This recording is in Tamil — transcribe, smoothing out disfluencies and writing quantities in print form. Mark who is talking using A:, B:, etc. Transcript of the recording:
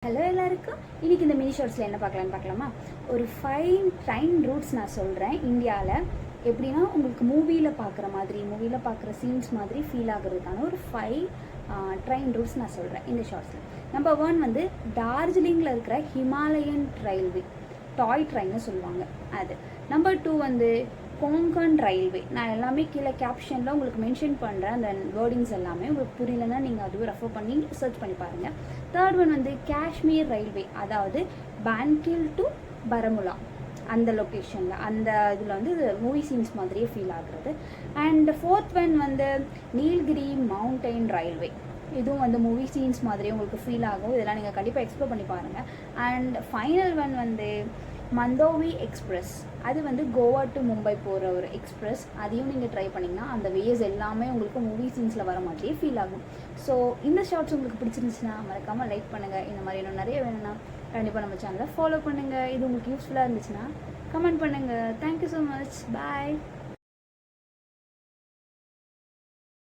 A: ஹலோ எல்லாருக்கும். இன்றைக்கி இந்த மினி ஷார்ட்ஸில் என்ன பார்க்கலாமா, ஒரு 5 ட்ரெயின் ரூட்ஸ் நான் சொல்கிறேன் இந்தியாவில். எப்படின்னா உங்களுக்கு மூவியில் பார்க்குற சீன்ஸ் மாதிரி ஃபீல் ஆகுறதுக்கான ஒரு 5 ட்ரெயின் ரூட்ஸ் நான் சொல்கிறேன் இந்த ஷார்ட்ஸில். நம்பர் 1 வந்து டார்ஜிலிங்கில் இருக்கிற ஹிமாலயன் ரயில்வே, டாய் ட்ரெயின்னு சொல்லுவாங்க அது. நம்பர் 2 வந்து கொங்கன் ரயில்வே. நான் எல்லாமே கீழே கேப்ஷனில் உங்களுக்கு மென்ஷன் பண்ணுறேன், அந்த வேர்டிங்ஸ் எல்லாமே. உங்களுக்கு புரியலன்னா நீங்கள் அதுவும் ரெஃபர் பண்ணி சர்ச் பண்ணி பாருங்கள். தேர்ட் ஒன் வந்து காஷ்மீர் ரயில்வே, அதாவது பான்கில் டு பரமுலா, அந்த லொக்கேஷனில், அந்த இதில் வந்து மூவி சீன்ஸ் மாதிரியே ஃபீல் ஆகுறது. அண்ட் ஃபோர்த் ஒன் வந்து நீல்கிரி மவுண்டைன் ரயில்வே, இதுவும் வந்து மூவி சீன்ஸ் மாதிரியே உங்களுக்கு ஃபீல் ஆகும். இதெல்லாம் நீங்கள் கண்டிப்பாக எக்ஸ்ப்ளோர் பண்ணி பாருங்கள். அண்ட் ஃபைனல் ஒன் வந்து மந்தோவி எக்ஸ்பிரஸ், அது வந்து கோவா டு மும்பை போகிற ஒரு எக்ஸ்பிரஸ். அதையும் நீங்கள் ட்ரை பண்ணிங்கன்னா அந்த வேஸ் எல்லாமே உங்களுக்கு மூவி சீன்ஸில் வர மாதிரியே ஃபீல் ஆகும். ஸோ இந்த ஷார்ட்ஸ் உங்களுக்கு பிடிச்சிருந்துச்சுன்னா மறக்காமல் லைக் பண்ணுங்கள். இந்த மாதிரி இன்னும் நிறைய வேணும்னா கண்டிப்பாக நம்ம சேனலை ஃபாலோ பண்ணுங்கள். இது உங்களுக்கு யூஸ்ஃபுல்லாக இருந்துச்சுன்னா கமெண்ட் பண்ணுங்கள். Thank you so much. பாய்.